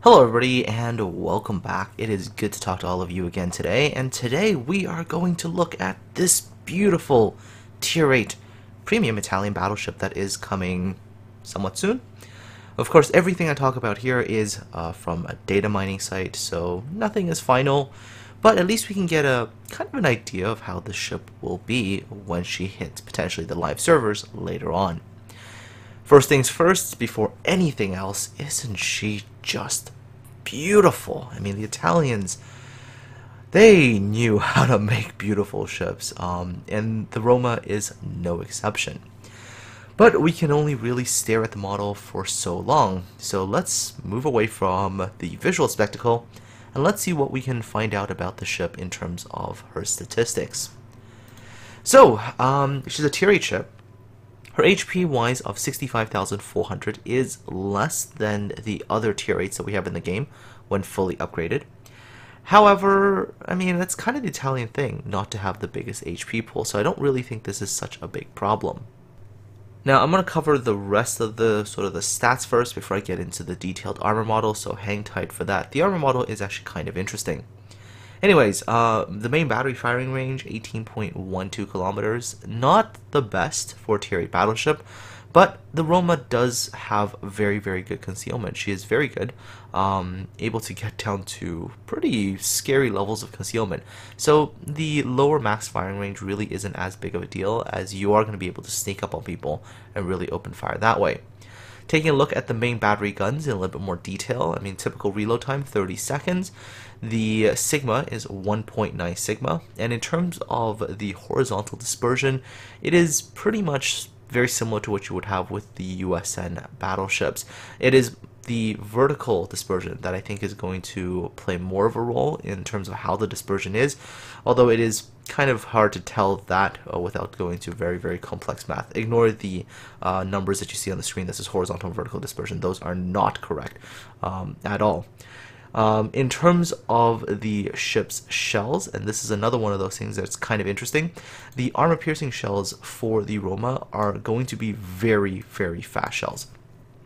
Hello everybody and welcome back. It is good to talk to all of you again today, and today we are going to look at this beautiful Tier 8 premium Italian battleship that is coming somewhat soon. Of course, everything I talk about here is from a data mining site, so nothing is final, but at least we can get a kind of an idea of how the ship will be when she hits potentially the live servers later on. First things first, before anything else, isn't she just beautiful? I mean, the Italians, they knew how to make beautiful ships, and the Roma is no exception. But we can only really stare at the model for so long, so let's move away from the visual spectacle and let's see what we can find out about the ship in terms of her statistics. So, she's a Tier 8 ship. Her HP wise of 65,400 is less than the other Tier 8s that we have in the game when fully upgraded. However, I mean, that's kind of the Italian thing, not to have the biggest HP pool, so I don't really think this is such a big problem. Now, I'm going to cover the rest of the the stats first before I get into the detailed armor model, so hang tight for that. The armor model is actually kind of interesting. Anyways, the main battery firing range, 18.12 kilometers. Not the best for a Tier 8 battleship, but the Roma does have very, very good concealment. She is very good, able to get down to pretty scary levels of concealment. So the lower max firing range really isn't as big of a deal, as you are going to be able to sneak up on people and really open fire that way. Taking a look at the main battery guns in a little bit more detail, I mean, typical reload time, 30 seconds. The Sigma is 1.9 Sigma, and in terms of the horizontal dispersion, it is pretty much very similar to what you would have with the USN battleships. It is the vertical dispersion that I think is going to play more of a role in terms of how the dispersion is, although it is kind of hard to tell that without going to very, very complex math. Ignore the numbers that you see on the screen. This is horizontal and vertical dispersion. Those are not correct at all. In terms of the ship's shells, and this is another one of those things that's kind of interesting, the armor-piercing shells for the Roma are going to be very, very fast shells.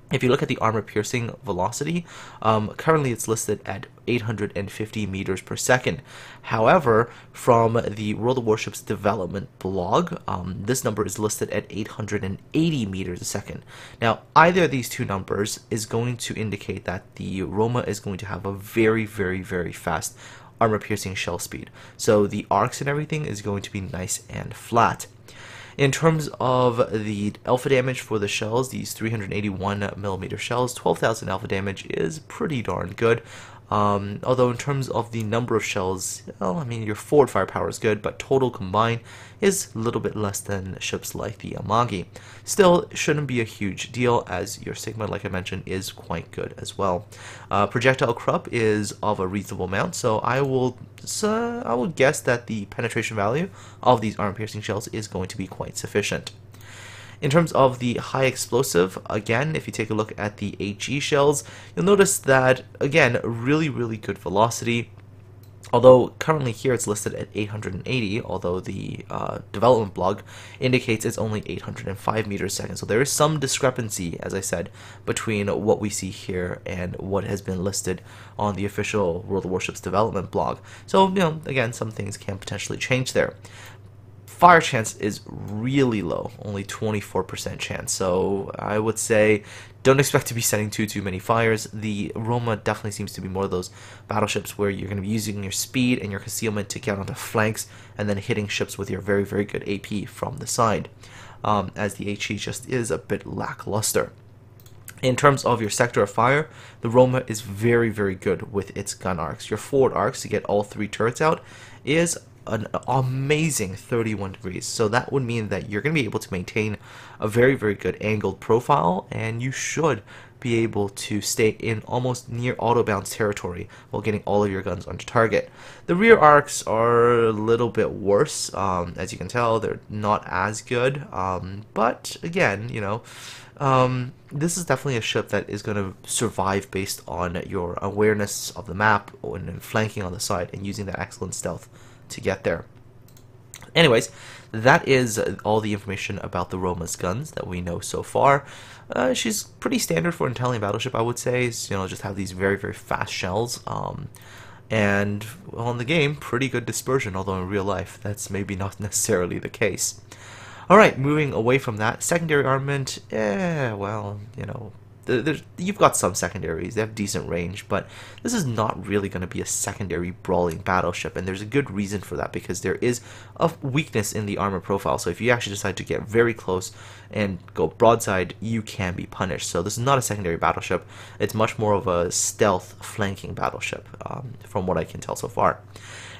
If you look at the armor-piercing velocity, currently it's listed at 850 meters per second. However, from the World of Warships development blog, this number is listed at 880 meters a second. Now, either of these two numbers is going to indicate that the Roma is going to have a very, very, very fast armor-piercing shell speed. So the arcs and everything is going to be nice and flat. In terms of the alpha damage for the shells, these 381mm shells, 12,000 alpha damage is pretty darn good. Although in terms of the number of shells, well, I mean, your forward firepower is good, but total combined is a little bit less than ships like the Amagi. Still, it shouldn't be a huge deal, as your Sigma, like I mentioned, is quite good as well. Projectile Krupp is of a reasonable amount, so I will guess that the penetration value of these armor-piercing shells is going to be quite sufficient. In terms of the high explosive, again, if you take a look at the HE shells, you'll notice that, again, really, really good velocity. Although currently here it's listed at 880, although the development blog indicates it's only 805 meters a second. So there is some discrepancy, as I said, between what we see here and what has been listed on the official World of Warships development blog. So, you know, again, some things can potentially change there. Fire chance is really low, only 24% chance, so I would say don't expect to be setting too many fires. The Roma definitely seems to be more of those battleships where you're going to be using your speed and your concealment to get onto flanks and then hitting ships with your very, very good AP from the side, as the HE just is a bit lackluster. In terms of your sector of fire, the Roma is very, very good with its gun arcs. Your forward arcs to get all three turrets out is an amazing 31 degrees, so that would mean that you're going to be able to maintain a very, very good angled profile, and you should be able to stay in almost near auto-bounce territory while getting all of your guns onto target. The rear arcs are a little bit worse, as you can tell, they're not as good, but again, you know, this is definitely a ship that is going to survive based on your awareness of the map and flanking on the side and using that excellent stealth to get there. Anyways, that is all the information about the Roma's guns that we know so far. She's pretty standard for an Italian battleship, I would say. Just have these very, very fast shells. And, well, in the game, pretty good dispersion, although in real life, that's maybe not necessarily the case. Alright, moving away from that, secondary armament, well, you've got some secondaries, they have decent range, but this is not really going to be a secondary brawling battleship, and there's a good reason for that, because there is a weakness in the armor profile, so if you actually decide to get very close and go broadside, you can be punished. So this is not a secondary battleship, it's much more of a stealth flanking battleship, from what I can tell so far.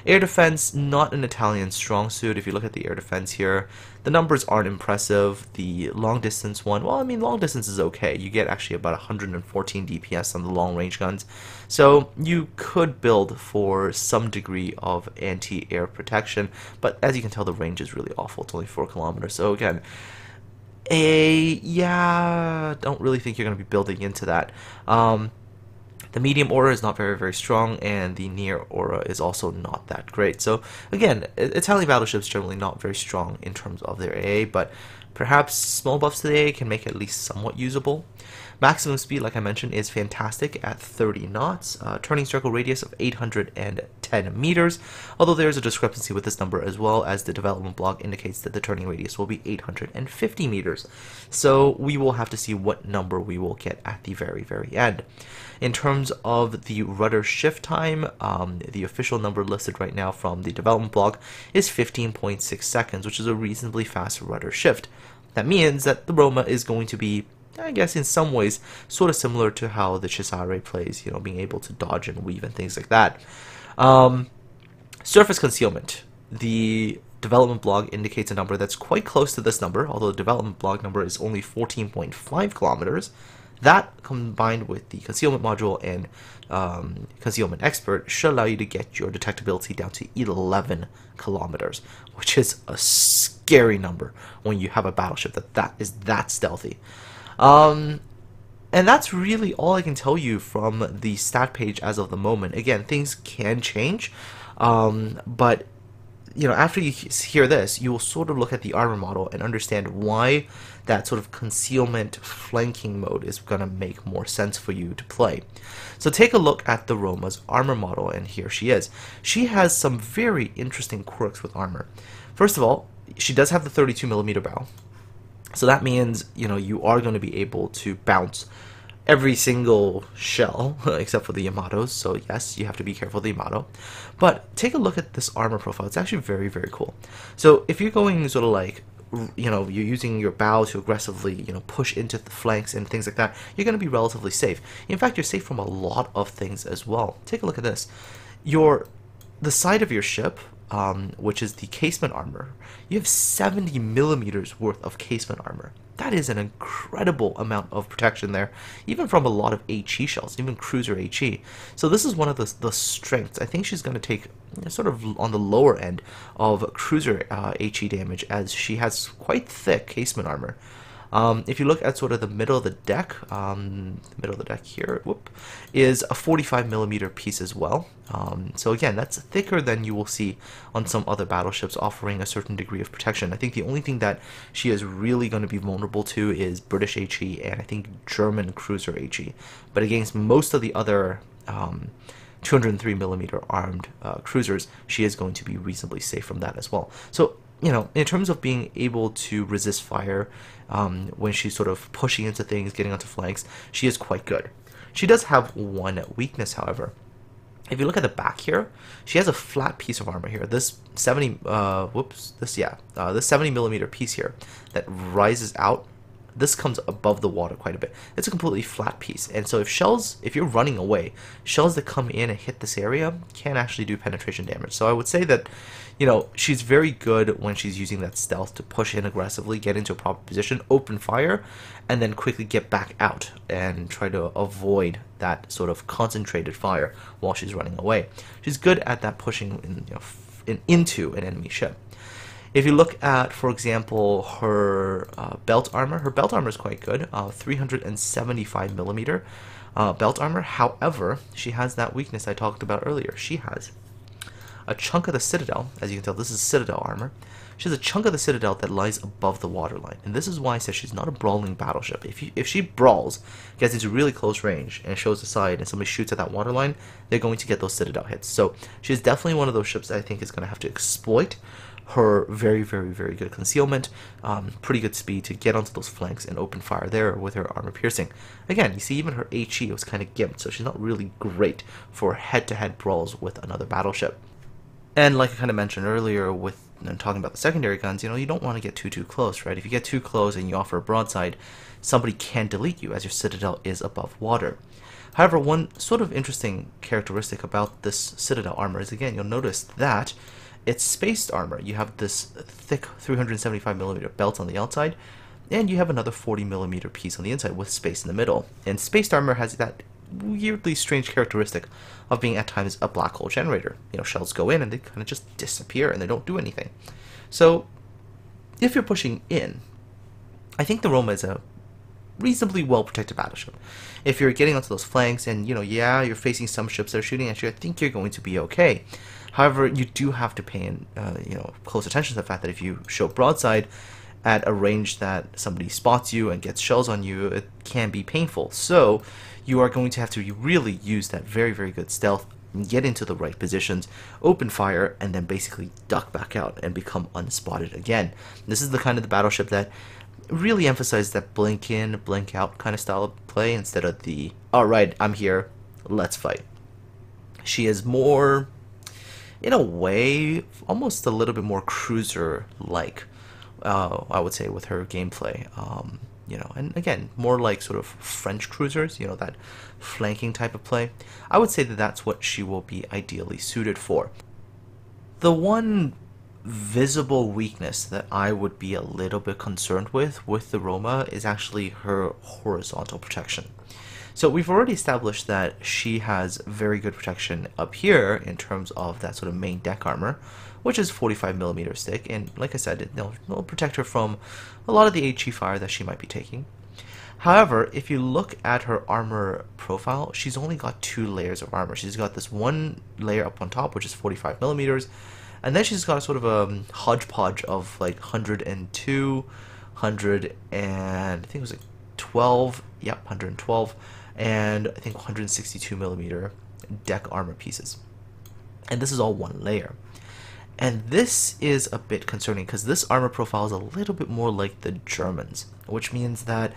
Air defense, not an Italian strong suit. If you look at the air defense here, the numbers aren't impressive. The long distance one, well, I mean, long distance is okay. You get actually about 114 DPS on the long range guns. So you could build for some degree of anti-air protection, but as you can tell, the range is really awful. It's only 4 kilometers. So again, yeah, don't really think you're going to be building into that. The medium aura is not very, very strong, and the near aura is also not that great. So again, Italian battleships generally not very strong in terms of their AA, but perhaps small buffs to the AA can make it at least somewhat usable. Maximum speed, like I mentioned, is fantastic at 30 knots, turning circle radius of 810 meters, although there is a discrepancy with this number as well, as the development blog indicates that the turning radius will be 850 meters. So we will have to see what number we will get at the very, very end. In terms of the rudder shift time, the official number listed right now from the development blog is 15.6 seconds, which is a reasonably fast rudder shift. That means that the Roma is going to be, I guess, in some ways, sort of similar to how the Cesare plays, being able to dodge and weave and things like that. Surface concealment. The development blog indicates a number that's quite close to this number, although the development blog number is only 14.5 kilometers. That, combined with the concealment module and concealment expert, should allow you to get your detectability down to 11 kilometers, which is a scary number when you have a battleship that is that stealthy. And that's really all I can tell you from the stat page as of the moment. Again, things can change, but after you hear this, you will sort of look at the armor model and understand why that sort of concealment flanking mode is going to make more sense for you to play. So take a look at the Roma's armor model, and here she is. She has some very interesting quirks with armor. First of all, she does have the 32mm bow. So that means, you are going to be able to bounce every single shell, except for the Yamatos, so yes, you have to be careful of the Yamato. But take a look at this armor profile. It's actually very, very cool. So if you're going sort of like, you're using your bow to aggressively, push into the flanks and things like that, you're going to be relatively safe. In fact, you're safe from a lot of things as well. Take a look at this. The side of your ship, which is the casement armor, you have 70mm worth of casement armor. That is an incredible amount of protection there, even from a lot of HE shells, even cruiser HE. So this is one of the strengths. I think she's going to take sort of on the lower end of cruiser HE damage, as she has quite thick casement armor. If you look at sort of the middle of the deck here, is a 45mm piece as well. So again, that's thicker than you will see on some other battleships, offering a certain degree of protection. I think the only thing that she is really going to be vulnerable to is British HE and I think German cruiser HE. But against most of the other 203mm armed cruisers, she is going to be reasonably safe from that as well. So, in terms of being able to resist fire when she's sort of pushing into things, getting onto flanks, she is quite good. She does have one weakness, however. If you look at the back here, she has a flat piece of armor here. This 70mm piece here that rises out. This comes above the water quite a bit. It's a completely flat piece, and so if you're running away, shells that come in and hit this area can actually do penetration damage. So I would say that, she's very good when she's using that stealth to push in aggressively, get into a proper position, open fire, and then quickly get back out and try to avoid that sort of concentrated fire while she's running away. She's good at that pushing into an enemy ship. If you look at, for example, her belt armor is quite good, 375mm belt armor. However, she has that weakness I talked about earlier. She has a chunk of the citadel. As you can tell, this is citadel armor. She has a chunk of the citadel that lies above the waterline, and this is why I said she's not a brawling battleship. If she brawls, gets into really close range, and shows the side, and somebody shoots at that waterline, they're going to get those citadel hits. So she's definitely one of those ships that I think is going to have to exploit her very, very, very good concealment, pretty good speed to get onto those flanks and open fire there with her armor piercing. Again, you see even her HE was kind of gimped, so she's not really great for head-to-head brawls with another battleship. And like I kind of mentioned earlier with talking about the secondary guns, you don't want to get too close, right? If you get too close and you offer a broadside, somebody can delete you as your citadel is above water. However, one sort of interesting characteristic about this citadel armor is, again, you'll notice that it's spaced armor. You have this thick 375mm belt on the outside, and you have another 40mm piece on the inside with space in the middle. And spaced armor has that weirdly strange characteristic of being at times a black hole generator. Shells go in and they kind of just disappear and they don't do anything. So if you're pushing in, I think the Roma is a reasonably well protected battleship. If you're getting onto those flanks and yeah, you're facing some ships that are shooting at you, I think you're going to be okay. However, you do have to pay close attention to the fact that if you show broadside at a range that somebody spots you and gets shells on you, it can be painful. So you are going to have to really use that very, very good stealth, get into the right positions, open fire, and then basically duck back out and become unspotted again. This is the kind of the battleship that really emphasizes that blink in, blink out kind of style of play instead of the, alright, I'm here, let's fight. She is more, in a way, almost a little bit more cruiser-like, I would say, with her gameplay. And again, more like sort of French cruisers, that flanking type of play. I would say that that's what she will be ideally suited for. The one visible weakness that I would be a little bit concerned with the Roma is actually her horizontal protection. So we've already established that she has very good protection up here in terms of that sort of main deck armor, which is 45mm thick, and like I said, it'll protect her from a lot of the HE fire that she might be taking. However, if you look at her armor profile, she's only got 2 layers of armor. She's got this one layer up on top, which is 45mm, and then she's got sort of a hodgepodge of like 102, 100, and I think it was like 12, yep, 112, and I think 162mm deck armor pieces. And this is all one layer. And this is a bit concerning because this armor profile is a little bit more like the Germans, which means that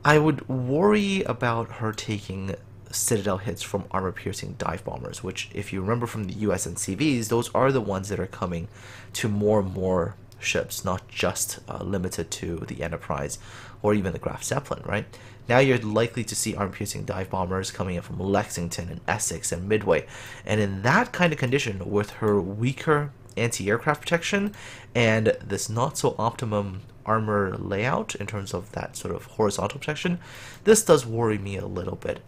I would worry about her taking citadel hits from armor-piercing dive bombers, which, if you remember from the US and CVs, those are the ones that are coming to more and more ships, not just limited to the Enterprise or even the Graf Zeppelin, right? Now you're likely to see armor-piercing dive bombers coming in from Lexington and Essex and Midway. And in that kind of condition, with her weaker anti-aircraft protection and this not-so-optimum armor layout in terms of that sort of horizontal protection, this does worry me a little bit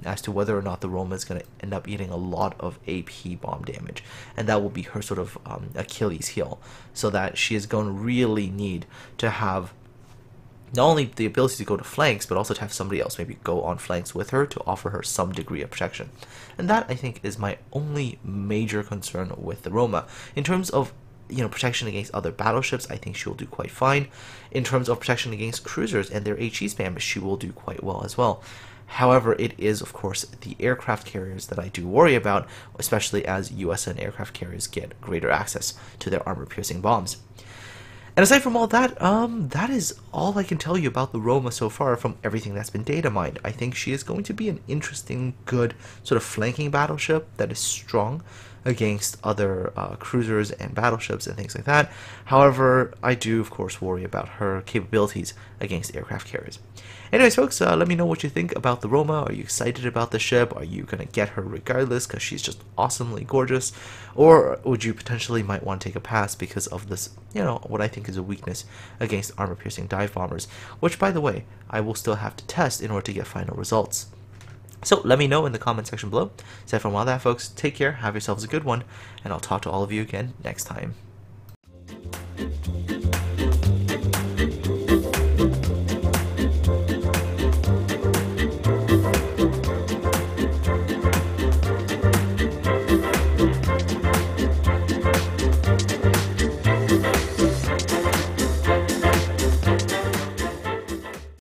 as to whether or not the Roma is going to end up eating a lot of AP bomb damage, and that will be her sort of Achilles heel, so that she is going to really need to have not only the ability to go to flanks, but also to have somebody else maybe go on flanks with her to offer her some degree of protection. And that, I think, is my only major concern with the Roma. In terms of protection against other battleships, I think she will do quite fine. In terms of protection against cruisers and their HE spam, she will do quite well as well. However, it is, of course, the aircraft carriers that I do worry about, especially as USN aircraft carriers get greater access to their armor-piercing bombs. And aside from all that, that is all I can tell you about the Roma so far from everything that's been data mined. I think she is going to be an interesting, good sort of flanking battleship that is strong against other cruisers and battleships and things like that. However, I do, of course, worry about her capabilities against aircraft carriers. Anyways, folks, let me know what you think about the Roma. Are you excited about the ship? Are you going to get her regardless because she's just awesomely gorgeous? Or would you potentially might want to take a pass because of this, what I think is a weakness against armor-piercing dive bombers, which, by the way, I will still have to test in order to get final results. So let me know in the comment section below. Aside from all that, folks, take care, have yourselves a good one, and I'll talk to all of you again next time.